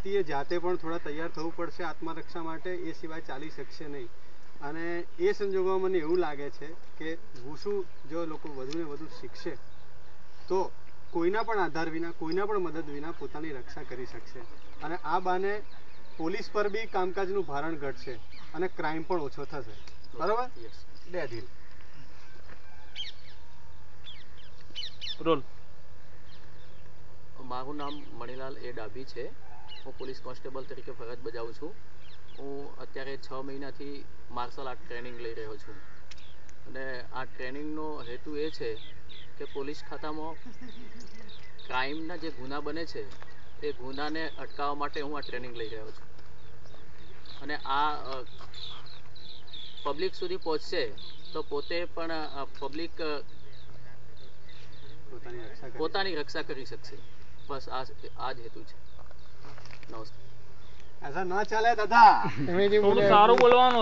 વ્યક્તિએ જાતે પણ થોડા તૈયાર થવું પડશે આત્મરક્ષા માટે, એ સિવાય ચાલી શકશે નહીં. અને એ સંજોગોમાં મને એવું લાગે છે કે ગુસ્સુ જો લોકો વધુ ને વધુ શીખશે તો કોઈના પણ આધાર વિના, કોઈના પણ મદદ વિના પોતાની રક્ષા કરી શકશે. અને આ બાને પોલીસ પર બી કામકાજનું ભારણ ઘટશે અને ક્રાઇમ પણ ઓછો થશે. બરોબર? બે દિલ રોલ. મારું નામ મણિલાલ એ ડાભી છે. હું પોલીસ કોન્સ્ટેબલ તરીકે ફરજ બજાવું છું. હું અત્યારે 6 મહિનાથી માર્શલ આર્ટ ટ્રેનિંગ લઈ રહ્યો છું. અને આ ટ્રેનિંગનો હેતુ એ છે કે પોલીસ ખાતામાં ક્રાઇમના જે ગુના બને છે એ ગુનાને અટકાવવા માટે હું આ ટ્રેનિંગ લઈ રહ્યો છું. અને આ પબ્લિક સુધી પહોંચશે તો પોતે પણ પબ્લિક પોતાની રક્ષા કરી શકશે. બસ આ જ હેતુ છે. નમસ્કાર. ऐसा ना चले दादा. થોડું સારું બોલવાનું.